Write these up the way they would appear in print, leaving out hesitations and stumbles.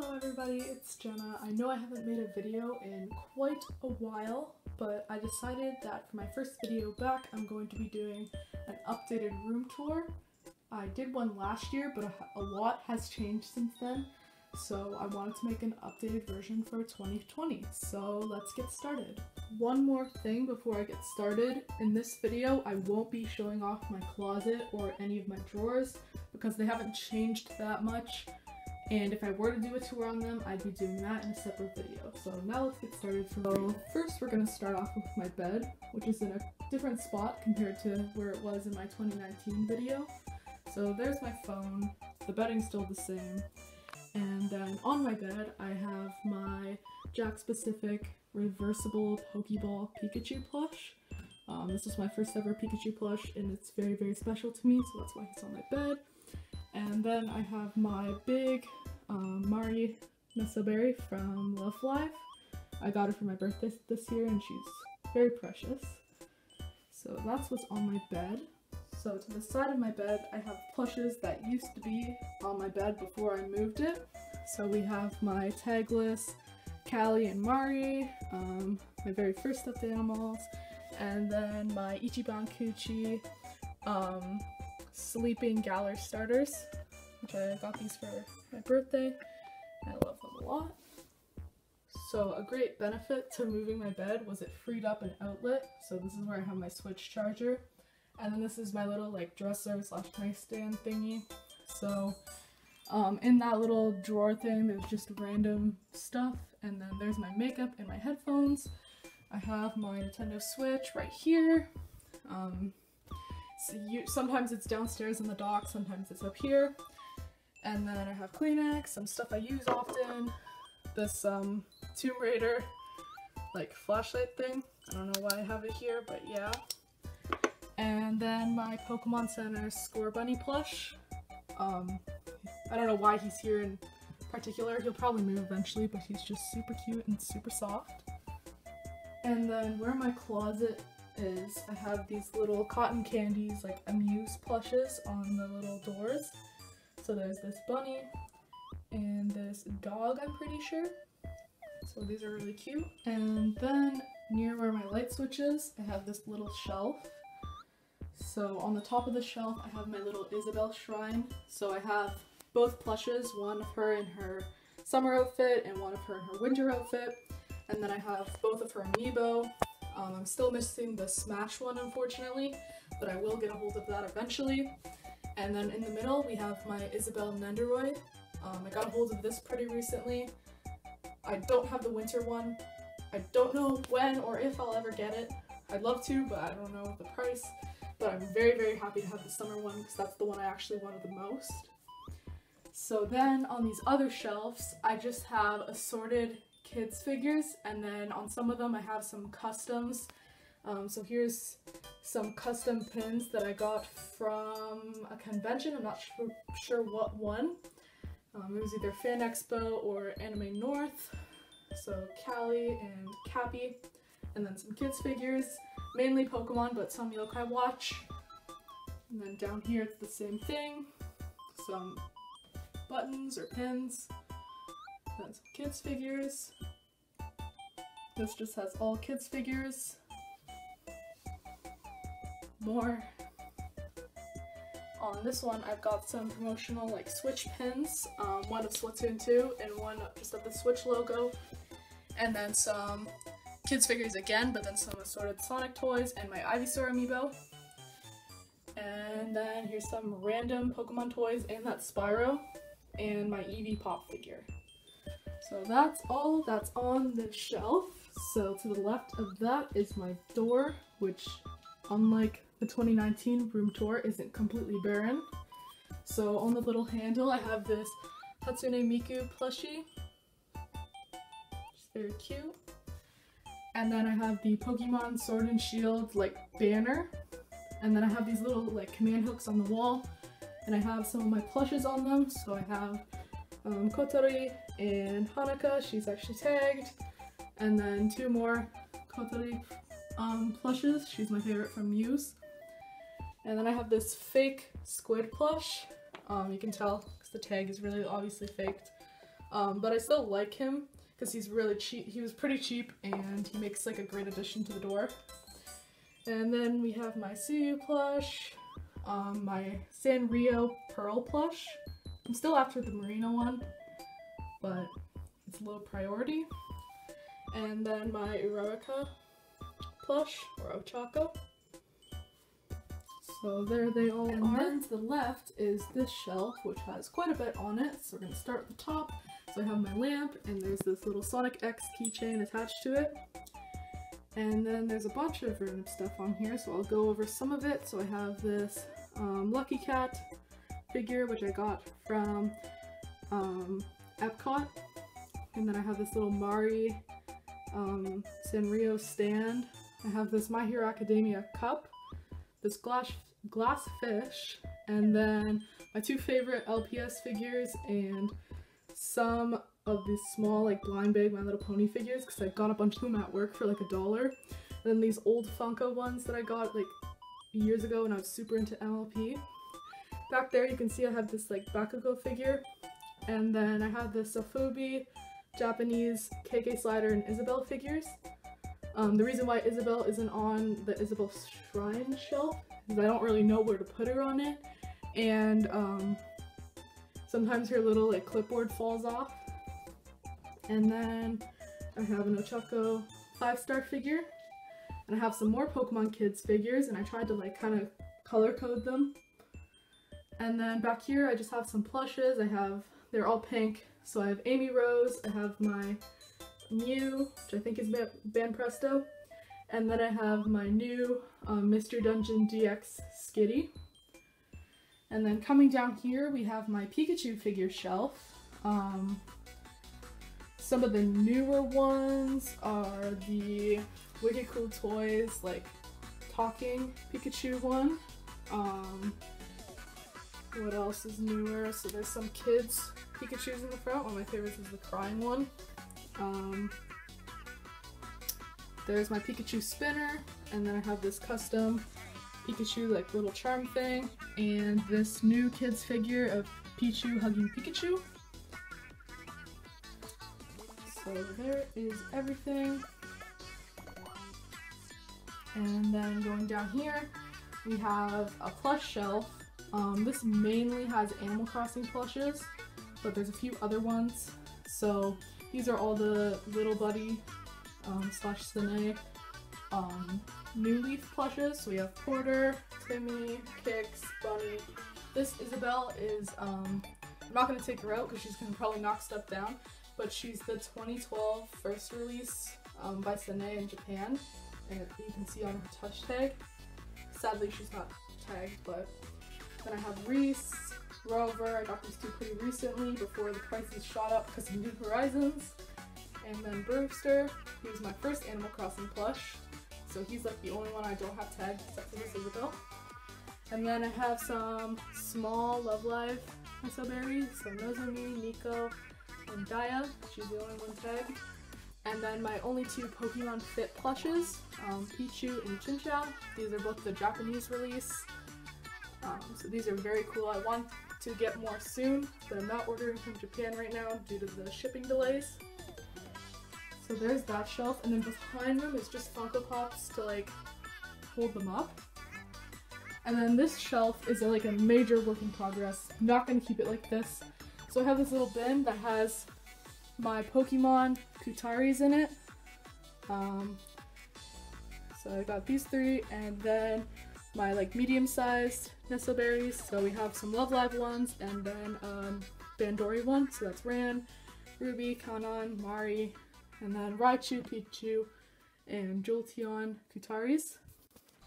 Hello everybody, it's Jenna. I know I haven't made a video in quite a while, but I decided that for my first video back, I'm going to be doing an updated room tour. I did one last year, but a lot has changed since then, so I wanted to make an updated version for 2020. So let's get started. One more thing before I get started. In this video, I won't be showing off my closet or any of my drawers because they haven't changed that much. And if I were to do a tour on them, I'd be doing that in a separate video. So now let's get started. First we're going to start off with my bed, which is in a different spot compared to where it was in my 2019 video. So there's my phone, the bedding's still the same, and then on my bed I have my Jack-specific reversible Pokeball Pikachu plush. This is my first ever Pikachu plush and it's very, very special to me, so that's why it's on my bed. And then I have my big Mari Nesaberry from Love Live. I got her for my birthday this year and she's very precious. So that's what's on my bed. So to the side of my bed I have plushes that used to be on my bed before I moved it. So we have my tagless Callie and Mari, my very first stuffed animals, and then my Ichiban Kuchi sleeping Galar starters, which I got these for my birthday. I love them a lot. So a great benefit to moving my bed was it freed up an outlet. So this is where I have my Switch charger. And then this is my little like dresser slash nightstand thingy. So in that little drawer thing there's just random stuff, and then there's my makeup and my headphones. I have my Nintendo Switch right here. Sometimes it's downstairs in the dock, sometimes it's up here. And then I have Kleenex, some stuff I use often. This Tomb Raider like flashlight thing. I don't know why I have it here, but yeah. And then my Pokemon Center Score Bunny plush. I don't know why he's here in particular. He'll probably move eventually, but he's just super cute and super soft. And then where my closet is, I have these little cotton candies, like Amuse plushes on the little doors. So there's this bunny and this dog, I'm pretty sure. So these are really cute. And then near where my light switch is, I have this little shelf. So on the top of the shelf, I have my little Isabelle shrine. So I have both plushes, one of her in her summer outfit and one of her in her winter outfit. And then I have both of her amiibo. I'm still missing the Smash one, unfortunately, but I will get a hold of that eventually. And then in the middle, we have my Isabelle Nendoroid. I got a hold of this pretty recently. I don't have the winter one. I don't know when or if I'll ever get it. I'd love to, but I don't know the price. But I'm very, very happy to have the summer one because that's the one I actually wanted the most. So then on these other shelves, I just have assorted kids figures, and then on some of them I have some customs. So here's some custom pins that I got from a convention. I'm not sure what one. It was either Fan Expo or Anime North. So Callie and Cappy, and then some kids figures, mainly Pokemon but some Yokai Watch. And then down here it's the same thing, some buttons or pins. Then some kids figures. This just has all kids figures. More. On this one I've got some promotional like Switch pins, one of Splatoon 2 and one just of the Switch logo. And then some kids figures again, but then some assorted Sonic toys and my Ivysaur amiibo. And then here's some random Pokemon toys and that Spyro and my Eevee Pop figure. So that's all that's on the shelf. So to the left of that is my door, which unlike the 2019 room tour isn't completely barren. So on the little handle I have this Hatsune Miku plushie, which is very cute. And then I have the Pokemon Sword and Shield like banner. And then I have these little like command hooks on the wall. And I have some of my plushes on them. So I have Kotori and Hanaka, she's actually tagged. And then two more Kotori plushes, she's my favorite from Muse. And then I have this fake squid plush. You can tell because the tag is really obviously faked. but I still like him because he's really cheap. He was pretty cheap and he makes like a great addition to the door. And then we have my Suyu plush, my Sanrio Pearl plush. I'm still after the Merino one, but it's a low priority. And then my Uruka plush, or Ochako. So there they all are. And then to the left is this shelf, which has quite a bit on it. So we're going to start at the top. So I have my lamp, and there's this little Sonic X keychain attached to it. And then there's a bunch of random stuff on here, so I'll go over some of it. So I have this Lucky Cat figure, which I got from Epcot. And then I have this little Mari Sanrio stand. I have this My Hero Academia cup, this glass fish, and then my two favorite LPS figures, and some of these small like blind bag My Little Pony figures, because I got a bunch of them at work for like $1. And then these old Funko ones that I got like years ago when I was super into MLP. Back there you can see I have this like Bakugo figure, and then I have the Sofubi, Japanese, KK Slider, and Isabelle figures. The reason why Isabelle isn't on the Isabelle Shrine shelf is I don't really know where to put her on it, and sometimes her little like clipboard falls off. And then I have an Ochako 5-star figure, and I have some more Pokemon Kids figures, and I tried to like kind of color code them. And then back here I just have some plushes. They're all pink, so I have Amy Rose, I have my Mew, which I think is Ban Presto, and then I have my new Mr. Dungeon DX Skitty. And then coming down here we have my Pikachu figure shelf. Some of the newer ones are the Wicked Cool Toys, like talking Pikachu one. What else is newer? So there's some kids Pikachus in the front. One of my favorites is the crying one. There's my Pikachu spinner, and then I have this custom Pikachu like little charm thing, and this new kids figure of Pichu hugging Pikachu. So there is everything. And then going down here, we have a plush shelf. This mainly has Animal Crossing plushes, but there's a few other ones. So these are all the Little Buddy slash Sine New Leaf plushes. So we have Porter, Timmy, Kix, Bunny. This Isabelle is, I'm not going to take her out because she's going to probably knock stuff down, but she's the 2012 first release by Sine in Japan, and you can see on her touch tag. Sadly she's not tagged, but then I have Reese, Rover. I got these two pretty recently before the prices shot up because of New Horizons. And then Brewster, he was my first Animal Crossing plush, so he's like the only one I don't have tagged except for this Isabelle. And then I have some small Love Live Isoberries, so Nozomi, Nico, and Daya. She's the only one tagged. And then my only two Pokemon Fit plushes, Pichu and Chinchou. These are both the Japanese release. So these are very cool. I want to get more soon, but I'm not ordering from Japan right now due to the shipping delays. So there's that shelf, and then behind them is just Funko Pops to like hold them up. And then this shelf is like a major work in progress. I'm not going to keep it like this. So I have this little bin that has my Pokemon Kutaris in it. So I got these three, and then my like medium-sized Nestoberries. So we have some Love Live ones, and then Bandori one. So that's Ran, Ruby, Kanon, Mari, and then Raichu, Pichu, and Jolteon Kutaris.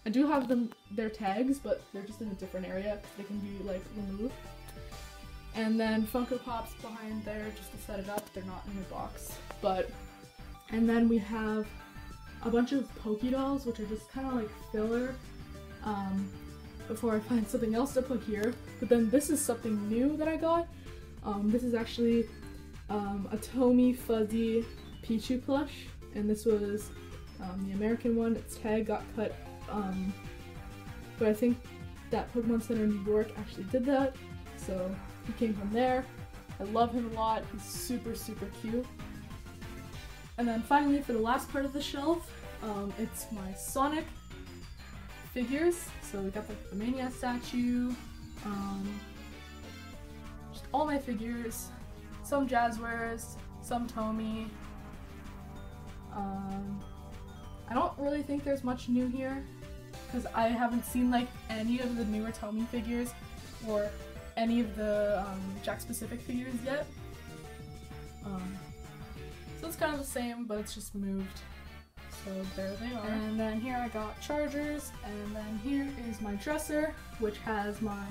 I do have their tags, but they're just in a different area because they can be like removed. And then Funko Pops behind there just to set it up. They're not in a box, and then we have a bunch of Pokédolls, which are just kind of like filler before I find something else to put here. But then this is something new that I got. This is actually a Tomy Fuzzy Pichu plush, and this was the American one. Its tag got cut, but I think that Pokemon Center in New York actually did that, so he came from there. I love him a lot. He's super, super cute. And then finally, for the last part of the shelf, it's my Sonic figures. So we got the Mania statue, just all my figures, some Jazzwares, some Tomy. I don't really think there's much new here because I haven't seen like any of the newer Tomy figures or any of the Jack specific figures yet. So it's kind of the same, but it's just moved. So there they are. And then here I got chargers, and then here is my dresser, which has my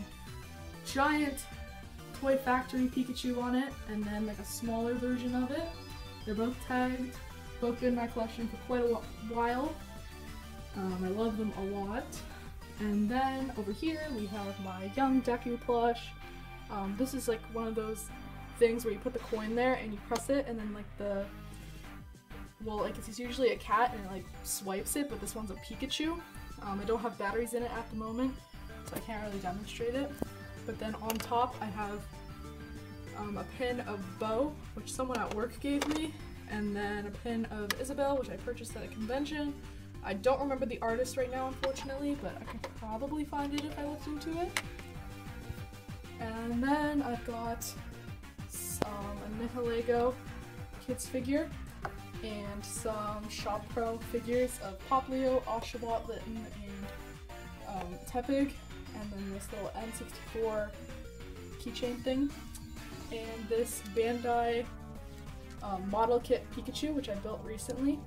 giant Toy Factory Pikachu on it, and then like a smaller version of it. They're both tagged, both been in my collection for quite a while. I love them a lot. And then over here we have my Young Deku plush. This is like one of those things where you put the coin there and you press it, and then like it's usually a cat and it like swipes it, but this one's a Pikachu. I don't have batteries in it at the moment, so I can't really demonstrate it. But then on top I have a pin of Bo, which someone at work gave me, and then a pin of Isabelle, which I purchased at a convention. I don't remember the artist right now, unfortunately, but I could probably find it if I looked into it. And then I've got a Nihilego kids figure and some Shop Pro figures of Poplio, Oshawott, Litten, and Tepig, and then this little N64 keychain thing, and this Bandai model kit Pikachu, which I built recently.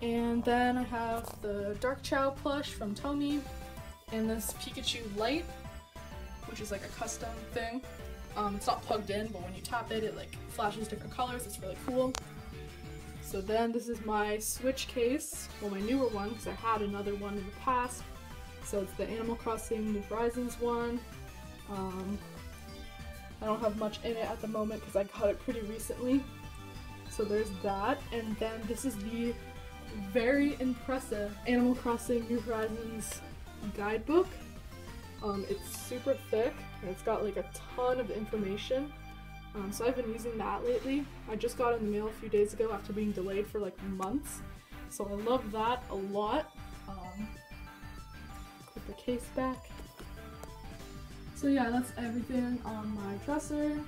And then I have the Dark Chow plush from Tomy, and this Pikachu Light, which is like a custom thing. It's not plugged in, but when you tap it, it like flashes different colors. It's really cool. So then this is my Switch case, well, my newer one, because I had another one in the past. So it's the Animal Crossing New Horizons one. I don't have much in it at the moment because I got it pretty recently. So there's that, and then this is the very impressive Animal Crossing New Horizons guidebook. It's super thick and it's got like a ton of information. So I've been using that lately. I just got it in the mail a few days ago after being delayed for like months. So I love that a lot. Put the case back. So yeah, that's everything on my dresser.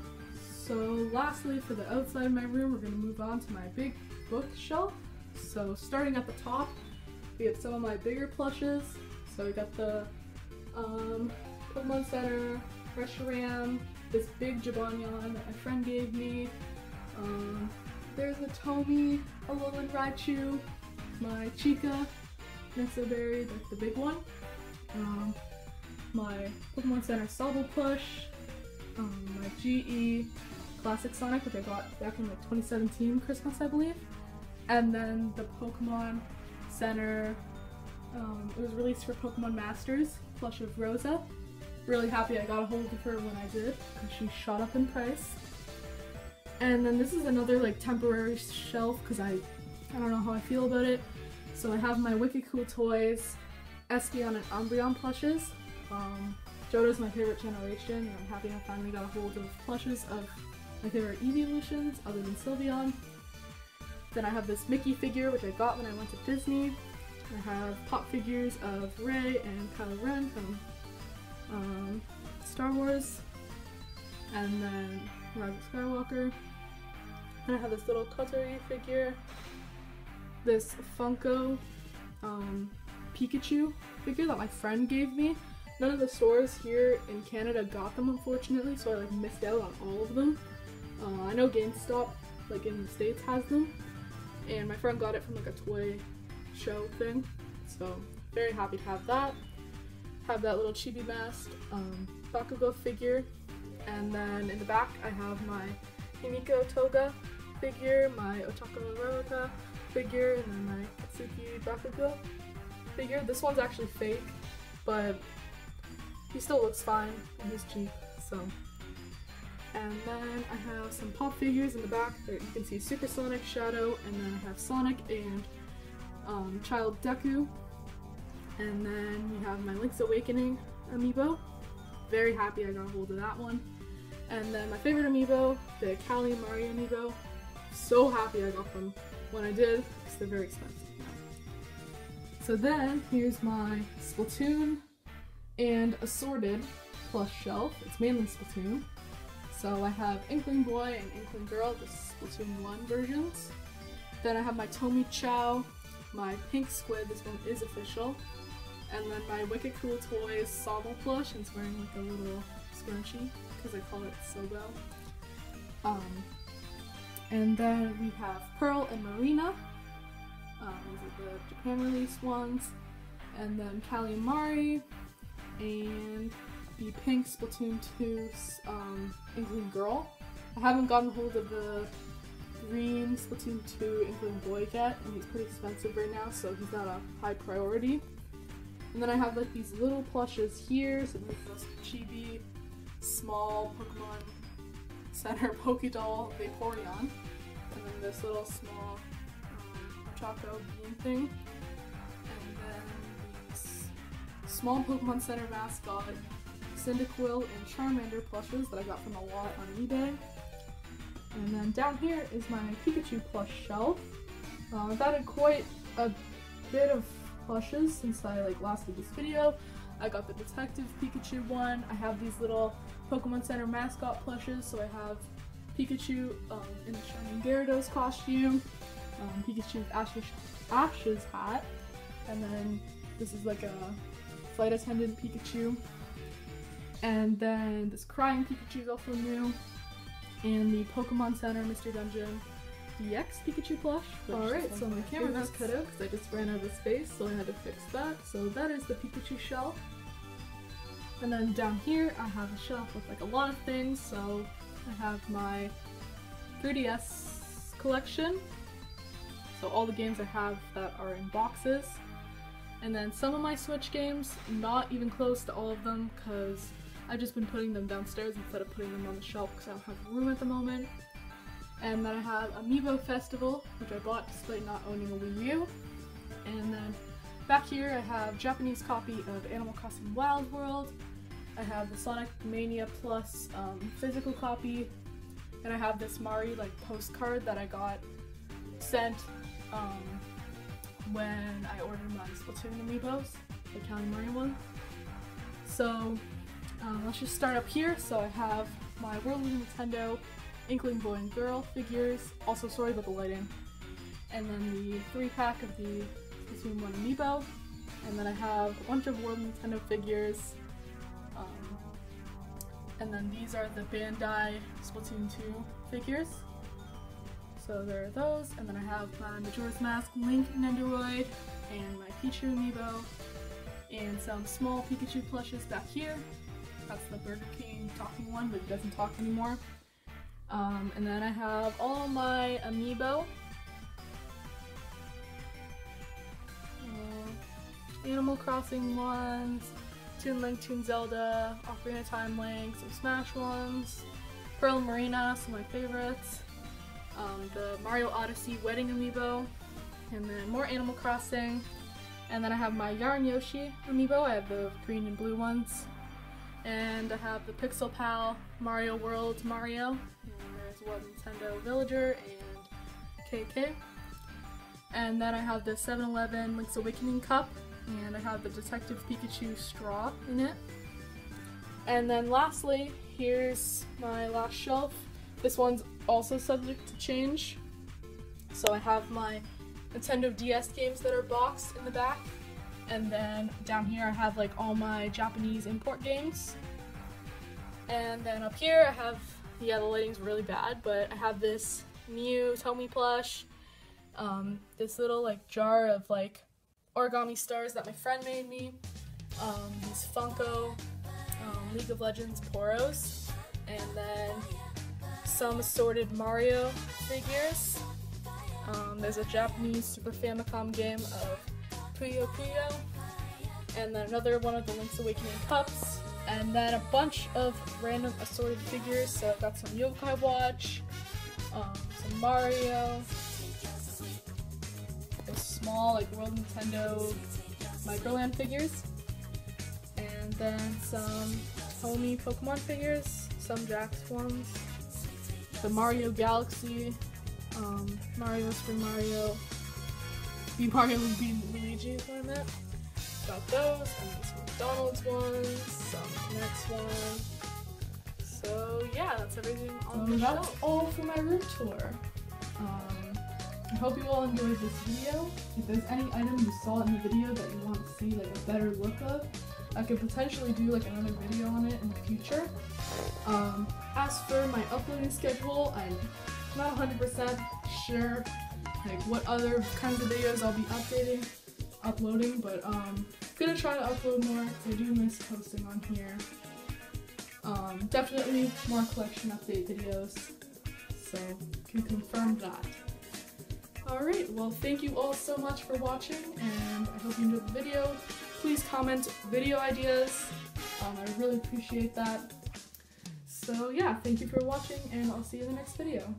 So lastly, for the outside of my room, we're going to move on to my big bookshelf. So starting at the top, we have some of my bigger plushes. So we got the Pokemon Center, Reshiram, this big Jabonyon that my friend gave me. There's a Tomy, a Alolan Raichu, my Chica, Nexoberry, like the big one. My Pokemon Center Sobble plush, my GE Classic Sonic, which I got back in like 2017 Christmas, I believe. And then the Pokemon Center, it was released for Pokemon Masters, plush of Rosa. Really happy I got a hold of her when I did, because she shot up in price. And then this is another like temporary shelf, because I don't know how I feel about it. So I have my Wicked Cool Toys, Espeon and Umbreon plushes. Johto's my favorite generation, and I'm happy I finally got a hold of plushes of my favorite evolutions, other than Sylveon. Then I have this Mickey figure, which I got when I went to Disney. I have pop figures of Rey and Kylo Ren from Star Wars, and then Rise of Skywalker. And I have this little Kotori figure, this Funko Pikachu figure that my friend gave me. None of the stores here in Canada got them, unfortunately, so I like missed out on all of them. I know GameStop, like in the States, has them, and my friend got it from like a toy show thing, so very happy to have that. Have that little Chibi Mask Bakugo figure, and then in the back I have my Himiko Toga figure, my Ochako Reroka figure, and then my Katsuki Bakugo figure. This one's actually fake, but he still looks fine and he's cheap, so. And then I have some pop figures in the back. There you can see Super Sonic, Shadow, and then I have Sonic and Child Deku. And then we have my Link's Awakening amiibo. very happy I got a hold of that one. And then my favorite amiibo, the Callie and Mario amiibo. So happy I got them when I did, because they're very expensive now. So then, here's my Splatoon and assorted plush shelf. It's mainly Splatoon. So I have Inkling Boy and Inkling Girl, the Splatoon 1 versions. Then I have my Tomi Chow, my Pink Squid, this one is official. And then my Wicked Cool Toys Sobble plush, and it's wearing like a little scrunchie, because I call it Sobo. And then we have Pearl and Marina. These are the Japan release ones. And then Callie and Mari. And the pink Splatoon 2 Inkling Girl. I haven't gotten hold of the green Splatoon 2 Inkling Boy yet, and he's pretty expensive right now, so he's not a high priority. And then I have like these little plushes here, so there's this chibi small Pokemon Center Pokédoll Vaporeon, and then this little small Choco bean thing, and then these small Pokemon Center mascot Cyndaquil and Charmander plushes that I got from a lot on eBay. And then down here is my Pikachu plush shelf. I've added quite a bit of plushes since I last did this video. I got the Detective Pikachu one. I have these little Pokemon Center mascot plushes, so I have Pikachu in the Shining Gyarados costume, Pikachu's Ash's hat, and then this is like a flight attendant Pikachu. And then this Crying Pikachu is also new, and the Pokemon Center Mr. Dungeon DX Pikachu plush. Alright, so my camera got cut out because I just ran out of space, so I had to fix that. So that is the Pikachu shelf. And then down here I have a shelf with like a lot of things. So I have my 3DS collection. So all the games I have that are in boxes. And then some of my Switch games, not even close to all of them, because I've just been putting them downstairs instead of putting them on the shelf because I don't have room at the moment. And then I have Amiibo Festival, which I bought despite not owning a Wii U. And then back here I have Japanese copy of Animal Crossing Wild World. I have the Sonic Mania Plus physical copy. And I have this Mari postcard that I got sent when I ordered my Splatoon Amiibos, the Callie Mari one. So let's just start up here. So I have my World of Nintendo Inkling Boy and Girl figures, also sorry about the lighting, and then the 3-pack of the Splatoon 1 Amiibo, and then I have a bunch of World Nintendo figures, and then these are the Bandai Splatoon 2 figures, so there are those, and then I have my Majora's Mask Link Nendoroid, and my Pichu Amiibo, and some small Pikachu plushes back here. That's the Burger King talking one, but it doesn't talk anymore. And then I have all my Amiibo, Animal Crossing ones, Toon Link, Toon Zelda, Ocarina of Time Link, some Smash ones, Pearl and Marina, some of my favorites, the Mario Odyssey Wedding Amiibo, and then more Animal Crossing, and then I have my Yarn Yoshi Amiibo. I have the green and blue ones, and I have the Pixel Pal Mario World Mario. World Nintendo Villager and KK. And then I have the 7-Eleven Link's Awakening cup, and I have the Detective Pikachu straw in it. And then lastly, here's my last shelf. This one's also subject to change. So I have my Nintendo DS games that are boxed in the back, and then down here I have all my Japanese import games. And then up here I have, yeah, the lighting's really bad, but I have this Mew Tomi plush, this little jar of origami stars that my friend made me, these Funko League of Legends Poros, and then some assorted Mario figures. There's a Japanese Super Famicom game of Puyo Puyo, and then another one of the Link's Awakening cups. And then a bunch of random assorted figures. So I've got some Yokai Watch, some Mario, those small World Nintendo Microland figures, and then some homey Pokemon figures, some Jax ones, the Mario Galaxy, Mario, Super Mario, Mario Luigi is what I meant. Got those, and some McDonald's ones, some next one. So yeah, that's everything on the that's shelf. all for my room tour. I hope you all enjoyed this video. If there's any item you saw in the video that you want to see like a better look of, I could potentially do like another video on it in the future. As for my uploading schedule, I'm not 100% sure like what other kinds of videos I'll be uploading, but gonna try to upload more. I do miss posting on here. Definitely more collection update videos, so can confirm that. Alright, well thank you all so much for watching, and I hope you enjoyed the video. Please comment video ideas, I really appreciate that. So yeah, thank you for watching, and I'll see you in the next video.